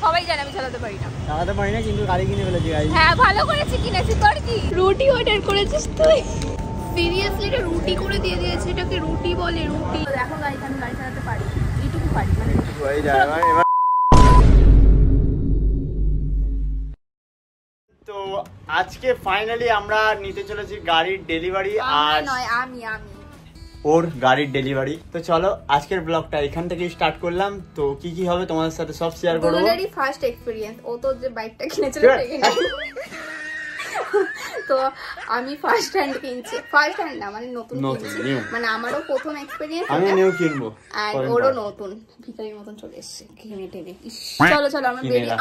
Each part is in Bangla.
সবাই জানে আমি চালাতে পারি না। চালাতে পারি না কিন্তু গাড়ি কিনে ফেলেছি গাইস। হ্যাঁ ভালো করেছি, কিনেছি। তোর কি রুটি অর্ডার করেছিস তুই? সিরিয়াসলি এটা রুটি করে দিয়ে দিয়েছে, এটাকে রুটি বলে? রুটি। দেখো গাইস আমি গাড়ি চালাতে পারি, এইটুকু পারি মানে। ওই যায় এবার। তো আজকে ফাইনালি আমরা নিতে চলেছি গাড়ির ডেলিভারি। আর নয় আমি ওর গাড়ির ডেলিভারি। তো চলো আজকের ব্লগটা এখান থেকে স্টার্ট করলাম। তো কি কি হবে তোমাদের সাথে সব শেয়ার করব। Already first experience. ও তো যে বাইকটা কিনেছিল তো আমি ফার্স্ট হ্যান্ড কিনছি। ফার্স্ট হ্যান্ড না মানে নতুন কিনছি, মানে আমারও প্রথম এক্সপেরিয়েন্স। আমি নিউ কিনবো আর ওরও নতুন। ভিখারির মতন চলে এসেছে কিনে টেনে। চলো চলো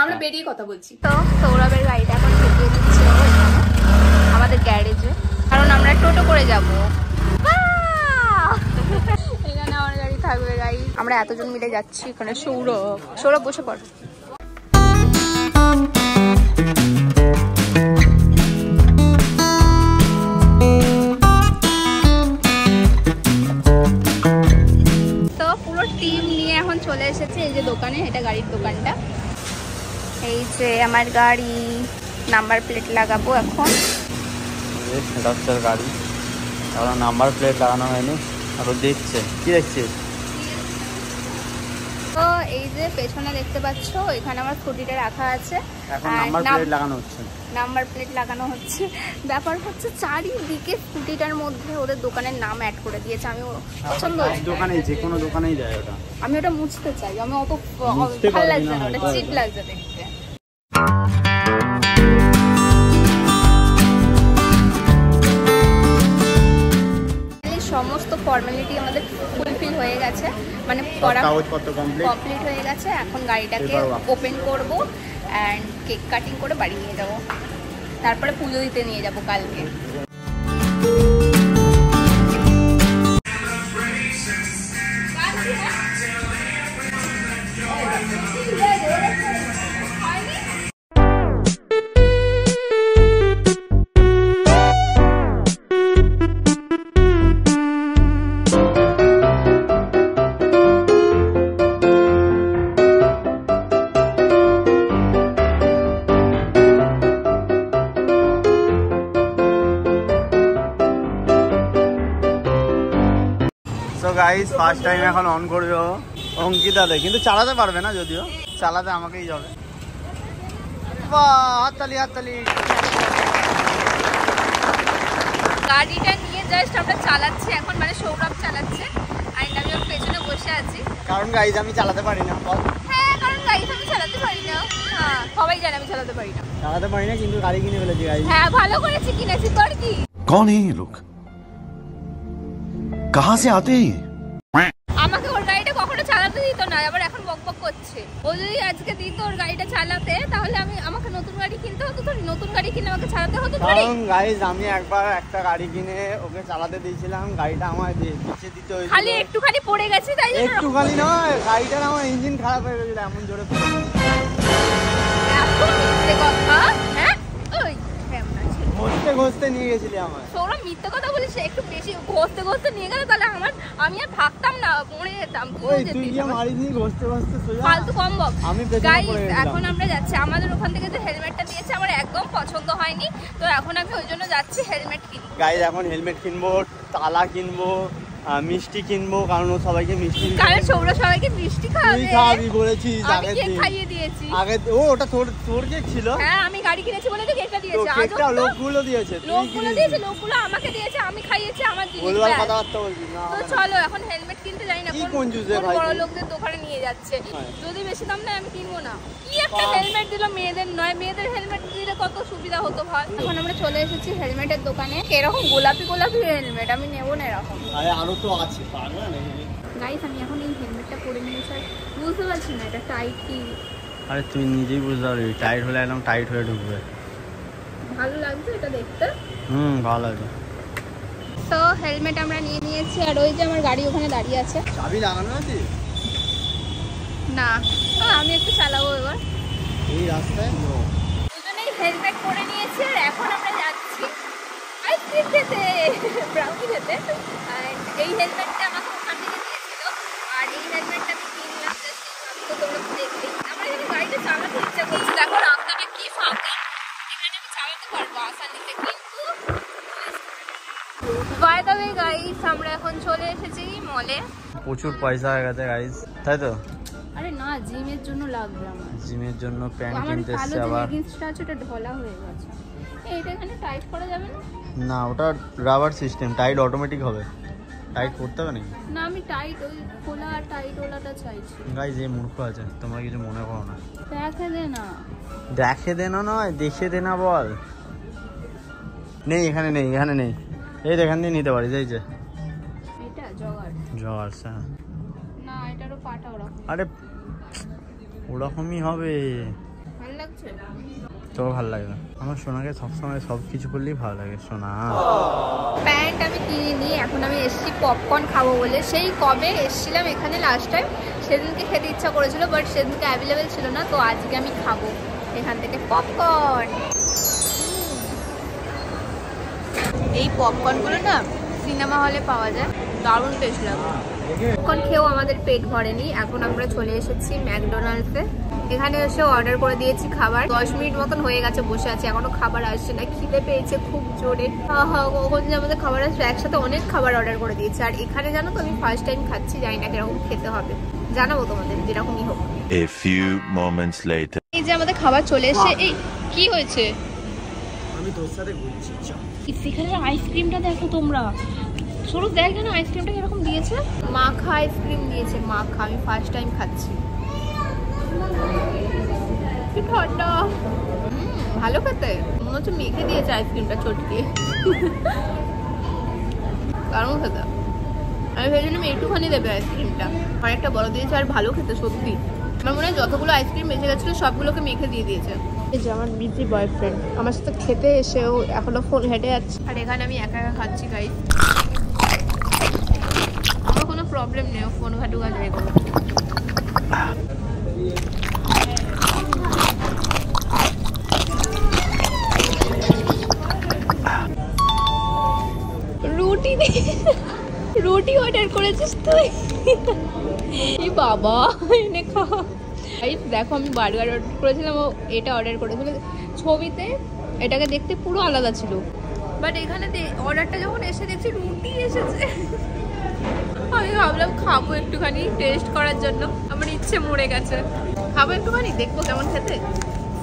আমরা বেরিয়ে কথা বলছি। তো সৌরভের গাড়িটা এখন ঢুকিয়ে দিচ্ছে আমাদের গ্যারেজে, কারণ আমরা টোটো করে যাব। এখানে আমার গাড়ি থাকবে গাড়ি। আমরা এতজন মিলে যাচ্ছি। এখানে সৌরভ বসে পড়। তো পুরো টিম নিয়ে এখন চলে এসেছে এই যে দোকানে। এটা গাড়ির দোকানটা। এই যে আমার গাড়ি, নাম্বার প্লেট লাগাবো এখন। গাড়ি কারণ নাম্বার প্লেট লাগানো হয়নি। আর দেখছে কি দেখছিস? তো এই যে পেছনে দেখতে পাচ্ছ এখানে আমার স্কুটিটা রাখা আছে। এখন নাম্বার প্লেট লাগানো হচ্ছে। নাম্বার প্লেট লাগানো হচ্ছে। ব্যাপার হচ্ছে চারিদিকে স্কুটিটার মধ্যে ওদের দোকানের নাম অ্যাড করে দিয়েছে। আমি পছন্দ দোকানে যে কোনো দোকানেই যায় ওটা। আমি ওটা মুছতে চাই। আমি অত ভালো লাগছে না, ওটা চিপ লাগছে দেখতে। সমস্ত ফর্মালিটি আমাদের ফুলফিল হয়ে গেছে, মানে কাগজপত্র কমপ্লিট হয়ে গেছে। এখন গাড়িটাকে ওপেন করব অ্যান্ড কেক কাটিং করে বাড়ি নিয়ে যাব। তারপরে পুজো দিতে নিয়ে যাব কালকে। গাইস ফার্স্ট টাইম এখন অন করবে অঙ্কিতা দে, কিন্তু চালাতে পারবে না, যদিও চালাতে আমাকেই যাবে। হাততালি হাততালি। গাড়িটা নিয়ে জাস্ট আমরা চালাচ্ছি এখন, মানে সৌরভ চালাচ্ছে আর আমি ওর পেছনে বসে আছি। কারণ গাইস আমি চালাতে পারি না। হ্যাঁ কারণ গাড়ি আমি চালাতে পারি না। হ্যাঁ সবাই জানে আমি চালাতে পারি না কিন্তু গাড়ি কিনে ফেলেছি গাইস। হ্যাঁ ভালো করেছি, কিনেছি। তোর কি? कौन है ये लोग? कहां से आते हैं? আমাকে ওর গাড়িটা কখনো চালাতে দিত না, আবার এখন বকবক করছে। ও যদি আজকে দিত ওর গাড়িটা চালাতে, তাহলে আমাকে নতুন গাড়ি কিনতে হতো। তো নতুন গাড়ি কিনে আমাকে চালাতে হতো। কারণ গাইস আমি একবার একটা গাড়ি কিনে ওকে চালাতে দিয়েছিলাম, গাড়িটা আমার নিচে দিতে হয়েছিল। খালি একটুখানি পড়ে গেছে তাই জন্য। একটুখানি নয়, গাড়িটার আমার ইঞ্জিন খারাপ হয়ে গেছিল, এমন জোরে পড়ে গেছে। এত মিথ্যে কথা। হ্যাঁ ওই ঘষতে নিয়ে গেছিলি আমার। সৌরভ মিথ্যে কথা বলিস, একটু বেশি ঘষতে নিয়ে গেলে তাহলে আমি আর থাকতাম না, মরে যেতাম। তুই কি মারিসনি? ঘষতে সোজা ফালতু কম বক। আমি গাইস এখন আমরা যাচ্ছি। আমাদের ওখান থেকে যে হেলমেটটা দিয়েছে আমার একদম পছন্দ হয়নি, তো এখন আমি ওই জন্য যাচ্ছি হেলমেট কিনবো। গাইস এখন হেলমেট কিনবো, তালা কিনবো, মিষ্টি কিনবো, কারণ ও সবাইকে মিষ্টি, কারণ সৌরভ সবাইকে মিষ্টি খাওয়াবে। তুই খাওয়াবি বলেছিস আগে কেক খাইয়ে দিয়েছি আগে। ওটা তোর কেক ছিল? হ্যাঁ আমি গাড়ি কিনেছি বলে তো কেকটা দিয়েছে। কেকটা লোকগুলো দিয়েছে, লোকগুলো আমাকে দিয়েছে, আমি খাইয়েছি আমার জিনিস। বলবার কথাবার্তা বলছিস না। তো চলো এখন হেলমেট কিনতে যাই না, কোন বড় লোকদের দোকানে নিয়ে যাচ্ছে। যদি বেশি দাম না আমি কিনবো না। কি একটা হেলমেট দিল, মেয়েদের নয়, মেয়েদের হেলমেট দিলে কত সুবিধা হতো ভাই। এখন আমরা চলে এসেছি হেলমেটের দোকানে। এরকম গোলাপি হেলমেট আমি নেবো না এরকম। আরে আরো তো আছে পাগলা নাকি গাইস। আমি এখন এই হেলমেটটা পরে নিয়েছি, বুঝতে পারছি না এটা টাইট কি। আরে তুই নিজেই বুঝতে পারবি, টাইট হলে একদম টাইট হয়ে ঢুকবে। ভালো লাগছে এটা দেখতে। ভালো লাগছে। তো হেলমেট আমরা নিয়ে নিয়েছি, আর ওই যে আমার গাড়ি ওখানে দাঁড়িয়ে আছে। চাবি লাগানো আছে না? আমি একটু চালাবো এবার এই রাস্তায়। দুজনেই হেলমেট পরে নিয়েছি আর এখন আমরা যাচ্ছি আইসক্রিম খেতে, ব্রাউনি খেতে। এই হেলমেটটা আমাকে ওখান থেকে দিয়েছিল, আর এই হেলমেটটা আমি কিনলাম তো তোমরা দেখবে। আমার এখানে গাড়িটা চালাতে ইচ্ছা করছে, দেখো রাস্তাটা কি ফাঁকা, এখানে আমি চালাতে পারবো আসানিতে, কিন্তু বাই দ্য ওয়ে গাইস আমরা এখন চলে এসেছি মলে। প্রচুর পয়সা হয়ে গেছে গাইস, তাই তো? আরে না, জিমের জন্য লাগবে আমার, জিমের জন্য প্যান্ট আমার কিনতে কালো এসেছে যে আবার। লেগিংসটা আছে ওটা ঢলা হয়ে গেছে। এইটা এখানে টাইট করা যাবে না? না, ওটা রাবার সিস্টেম, টাইট অটোমেটিক হবে। টাইট করতে হবে নাকি? না আমি টাইট ওই খোলা আর টাইট ওলাটা চাইছি। গাইস এই মূর্খ আছে, তোমরা কিছু মনে করো না। দেখে দে না। দেখে দে না নয়, দেখে দে না বল। নেই এখানে, নেই এখানে নেই। এই এখান দিয়ে নিতে পারিস, এই যে এটা জগার জগার্স। হ্যাঁ না, এটারও পাটা ওরকম। আরে ওরকমই হবে। ভালো লাগছে? তোর ভালো লাগে না? আমার সোনাকে সবসময় সব কিছু করলেই ভালো লাগে সোনা। প্যান্ট আমি কিনে নিয়ে এখন আমি এসছি পপকর্ন খাবো বলে। সেই কবে এসছিলাম এখানে লাস্ট টাইম, সেদিনকে খেতে ইচ্ছা করেছিল, বাট সেদিনকে অ্যাভেলেবেল ছিল না, তো আজকে আমি খাবো এখান থেকে পপকর্ন। এই পপকর্নগুলো না সিনেমা হলে পাওয়া যায়, দারুণ টেস্ট লাগে। পপকর্ন খেয়েও আমাদের পেট ভরেনি, এখন আমরা চলে এসেছি ম্যাকডোনাল্ডসে। এখানে এসে অর্ডার করে দিয়েছি খাবার। 10 মিনিট মতন হয়ে গেছে বসে আছি, এখনো খাবার আসছে না। খিদে পেয়েছে খুব জোরে। কখন যে আমাদের খাবার আসছে, একসাথে অনেক খাবার অর্ডার করে দিয়েছি। আর এখানে জানো তো আমি ফার্স্ট টাইম খাচ্ছি, জানি না কিরকম খেতে হবে, জানাবো তোমাদের যেরকমই হোক। A few moments later. এই যে আমাদের খাবার চলে এসে। এই কি হয়েছে? আমি তোর সাথে ঘুরছি। সেখানে আইসক্রিমটা দেখো তোমরা, সরু দেখ না আইসক্রিমটা কিরকম দিয়েছে। মাখা আইসক্রিম দিয়েছে, মাখা। আমি ফার্স্ট টাইম খাচ্ছি। কি ঠান্ডা, ভালো খেতে। মনে হচ্ছে মেখে দিয়েছে আইসক্রিমটা চটকে, কারণ খেতে। আমি ভেবেছিলাম একটুখানি দেবে আইসক্রিমটা, অনেকটা বড় দিয়েছে। আর ভালো খেতে সত্যি। আমার মনে হয় যতগুলো আইসক্রিম বেঁচে গেছিলো সবগুলোকে মেখে দিয়ে দিয়েছে। এই যে আমার বিজি বয়ফ্রেন্ড আমার সাথে খেতে এসেও এখনো ফোন হেঁটে যাচ্ছে, আর এখানে আমি একা একা খাচ্ছি গাইস। আমার কোনো প্রবলেম নেই, ফোন ঘাটু ঘাটু এগুলো। রুটি অর্ডার করেছিস তুই? এই বাবা এনে খাওয়া। দেখো আমি বার্গার অর্ডার করেছিলাম, ও এটা অর্ডার করেছিল। ছবিতে এটাকে দেখতে পুরো আলাদা ছিল, বাট এখানে অর্ডারটা যখন এসে দেখছি রুটি এসেছে। আমি ভাবলাম খাবো একটুখানি টেস্ট করার জন্য, আমার ইচ্ছে মরে গেছে। খাবো একটুখানি, দেখবো কেমন খেতে।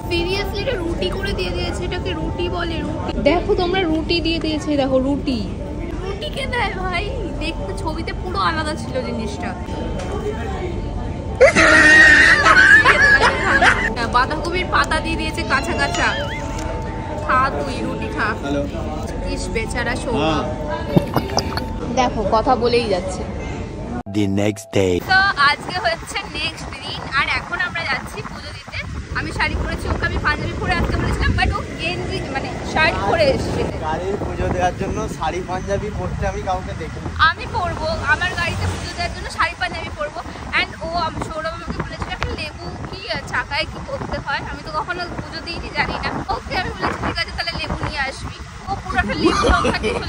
সিরিয়াসলি এটা রুটি করে দিয়ে দিয়েছে, এটাকে রুটি বলে? রুটি দেখো তোমরা, রুটি দিয়ে দিয়েছে, দেখো রুটি। রুটি কে দেয় ভাই? দেখতে ছবিতে পুরো আলাদা ছিল জিনিসটা। বাঁধাকপির পাতা দিয়ে দিয়েছে কাঁচা কাঁচা। খা তুই, রুটি খা। ইস বেচারা সৌরভ, দেখো কথা বলেই যাচ্ছে। The next day. তো আজকে হচ্ছে নেক্সট দিন, আর এখন আমরা যাচ্ছি পুজো দিতে। আমি শাড়ি পরেছি, ওকে আমি পাঞ্জাবি পরে আসতে বলেছিলাম, বাট ও গেঞ্জি মানে শার্ট পরে এসেছে। গাড়ির পুজো দেওয়ার জন্য শাড়ি পাঞ্জাবি পরতে আমি কাউকে দেখি। আমি পরবো, আমার গাড়িতে পুজো দেওয়ার জন্য শাড়ি পাঞ্জাবি পরবো। অ্যান্ড ও সৌরভ আমাকে বলেছিল একটা লেবু কি চাকায় কি করতে হয়, আমি তো কখনো পুজো দিইনি, জানি না। ওকে আমি বলেছি ঠিক আছে তাহলে লেবু নিয়ে আসবি। ও পুরো একটা লেবু লঙ্কা নিয়ে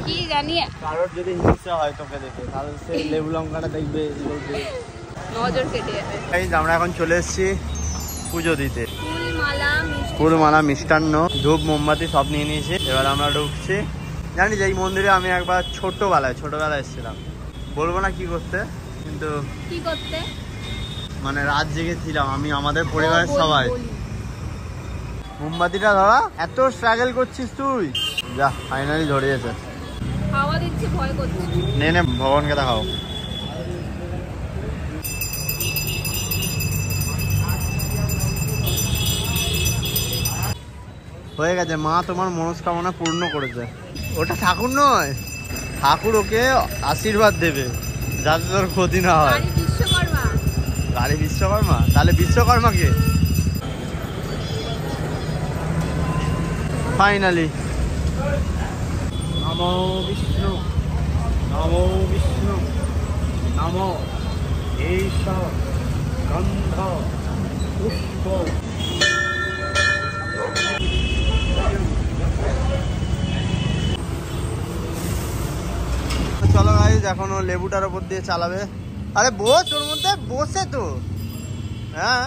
কি জানি। কারোর যদি হিংসা হয় তোকে দেখে, তাহলে সে লেবু লঙ্কাটা দেখবে, নজর কেটে যাবে। আমরা এখন চলে এসেছি পুজো দিতে। ফুলমালা মিষ্টান্ন, ধূপ, মোমবাতি সব নিয়ে নিয়েছি। এবার আমরা ঢুকছি। জানি যে এই মন্দিরে আমি একবার ছোটবেলায় এসেছিলাম, বলবো না কি করতে, কিন্তু কি করতে মানে রাত জেগেছিলাম আমি, আমাদের পরিবারের সবাই। মোমবাতিটা ধরা, এত স্ট্রাগল করছিস তুই, যা ফাইনালি ধরিয়েছে। খাওয়া দিচ্ছে, ভয় করছে। নে ভগবানকে দেখাও। হয়ে গেছে, মা তোমার মনস্কামনা পূর্ণ করেছে। ওটা ঠাকুর নয়, ঠাকুর ওকে আশীর্বাদ দেবে যাতে তোর ক্ষতি না হয়। গাড়ি বিশ্বকর্মা, তাহলে বিশ্বকর্মা কে? ফাইনালি নমো বিষ্ণু, নমো বিষ্ণু, নমো ঈশ গন্ধ পুষ্প। চলো গাইস, এখন ও লেবুটার উপর দিয়ে চালাবে। আরে বস, ওর মধ্যে বসে তো। হ্যাঁ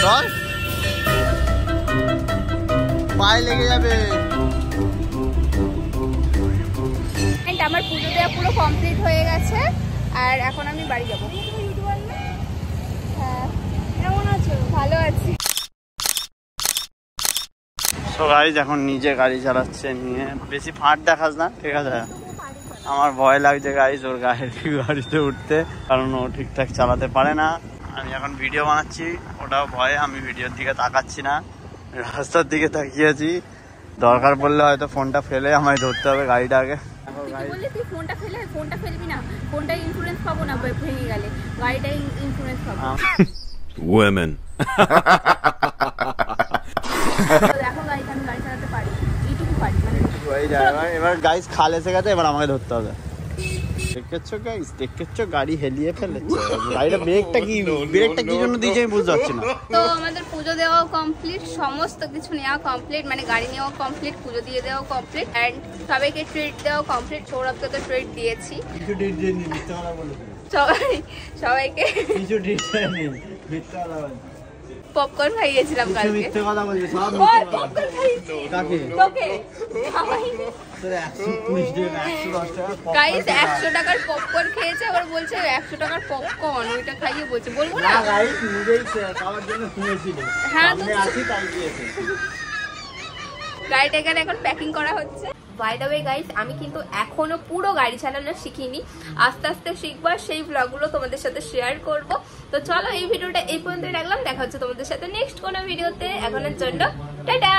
চল, পায়ে লেগে যাবে। আমার পুজো দেওয়া পুরো কমপ্লিট হয়ে গেছে, আর এখন আমি বাড়ি যাবো। হ্যাঁ, কেমন আছো? ভালো আছি। তো গাইস এখন নিজে গাড়ি চালাচ্ছে, নিয়ে বেশি ফাঁট দেখাস না, ঠিক আছে? আমার ভয় লাগছে গাইস ওর গাড়িতে উঠতে, কারণ ও ঠিকঠাক চালাতে পারে না। আমি এখন ভিডিও বানাচ্ছি, ওটাও ভয়ে আমি ভিডিওর দিকে তাকাচ্ছি না, রাস্তার দিকে তাকিয়েছি। দরকার পড়লে হয়তো ফোনটা ফেলে আমায় ধরতে হবে গাড়িটাকে। তুই ফোনটা ফেলবি না, ফোনটা ইন্স্যুরেন্স পাবো না, ভেঙে গেলে গাড়িটা ইন্স্যুরেন্স পাবো। Women. এখন গাড়ি চালাতে পারি, এইটুকু পারি মানে। এবার গাইস খাল এসে গেছে, এবার আমাকে ধরতে হবে। দেখেছো গাড়ি হেলিয়ে ফেলেছে। গাড়িটা ব্রেকটা কি জন্য দিয়েছে আমি বুঝতে পারছি না। তো আমাদের পুজো দেওয়াও কমপ্লিট, সমস্ত কিছু নেওয়া কমপ্লিট, মানে গাড়ি নেওয়া কমপ্লিট, পুজো দিয়ে দেওয়া কমপ্লিট, অ্যান্ড সবাইকে ট্রিট দেওয়া কমপ্লিট। সৌরভকে তো ট্রিট দিয়েছি, কিছু ডিট দেয়নি, মিথ্যা কথা বলেছে। সবাইকে কিছু ডিট দেয়নি, মিথ্যা কথা বলেছে। পপকর্ন খাইয়েছিলাম কালকে। মিথ্যা কথা বলছে, সব পপকর্ন খাইয়েছি কাকে? তোকে। তোর 120 টাকা 110 টাকা গাইস 100 টাকার পপকর্ন খেয়েছে, আবার বলছে 100 টাকার পপকর্ন ওইটা খাইয়ে বলছে, বলবো না গাইস নিজেই খাওয়ার জন্য শুনেছিল। হ্যাঁ, তো সামনে আসি তাই দিয়েছে। গাড়িটা এখানে এখন প্যাকিং করা হচ্ছে। বাই দ্য ওয়ে গাইস, আমি কিন্তু এখনো পুরো গাড়ি চালানো শিখিনি, আস্তে আস্তে শিখবো, সেই ব্লগগুলো তোমাদের সাথে শেয়ার করব। তো চলো এই ভিডিওটা এই পর্যন্তই রাখলাম, দেখা হচ্ছে তোমাদের সাথে নেক্সট কোনো ভিডিওতে। এখনের জন্য টাটা।